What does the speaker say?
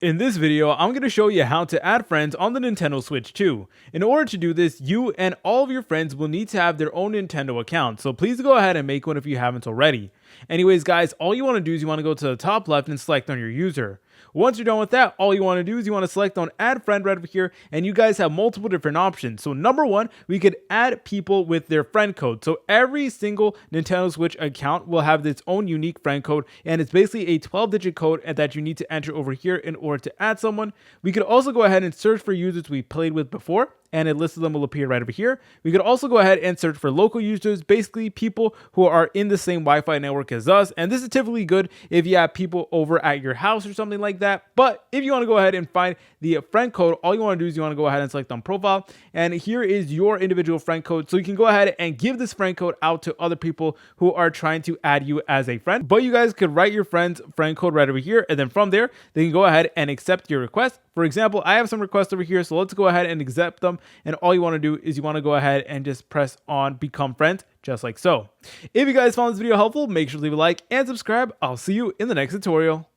In this video, I'm going to show you how to add friends on the Nintendo Switch 2. In order to do this, you and all of your friends will need to have their own Nintendo account, so please go ahead and make one if you haven't already. Anyways guys, all you want to do is you want to go to the top left and select on your user. Once you're done with that, all you want to do is you want to select on add friend right over here, and you guys have multiple different options. So number one, we could add people with their friend code. So every single Nintendo Switch account will have its own unique friend code, and it's basically a 12-digit code that you need to enter over here in order to add someone. We could also go ahead and search for users we played with before, and a list of them will appear right over here. We could also go ahead and search for local users, basically people who are in the same Wi-Fi network as us. And this is typically good if you have people over at your house or something like that. But if you want to go ahead and find the friend code, all you want to do is you want to go ahead and select on profile. And here is your individual friend code. So you can go ahead and give this friend code out to other people who are trying to add you as a friend. But you guys could write your friend's friend code right over here. And then from there, they can go ahead and accept your request. For example, I have some requests over here, so let's go ahead and accept them. And all you want to do is you want to go ahead and just press on become friends, just like so. If you guys found this video helpful, make sure to leave a like and subscribe. I'll see you in the next tutorial.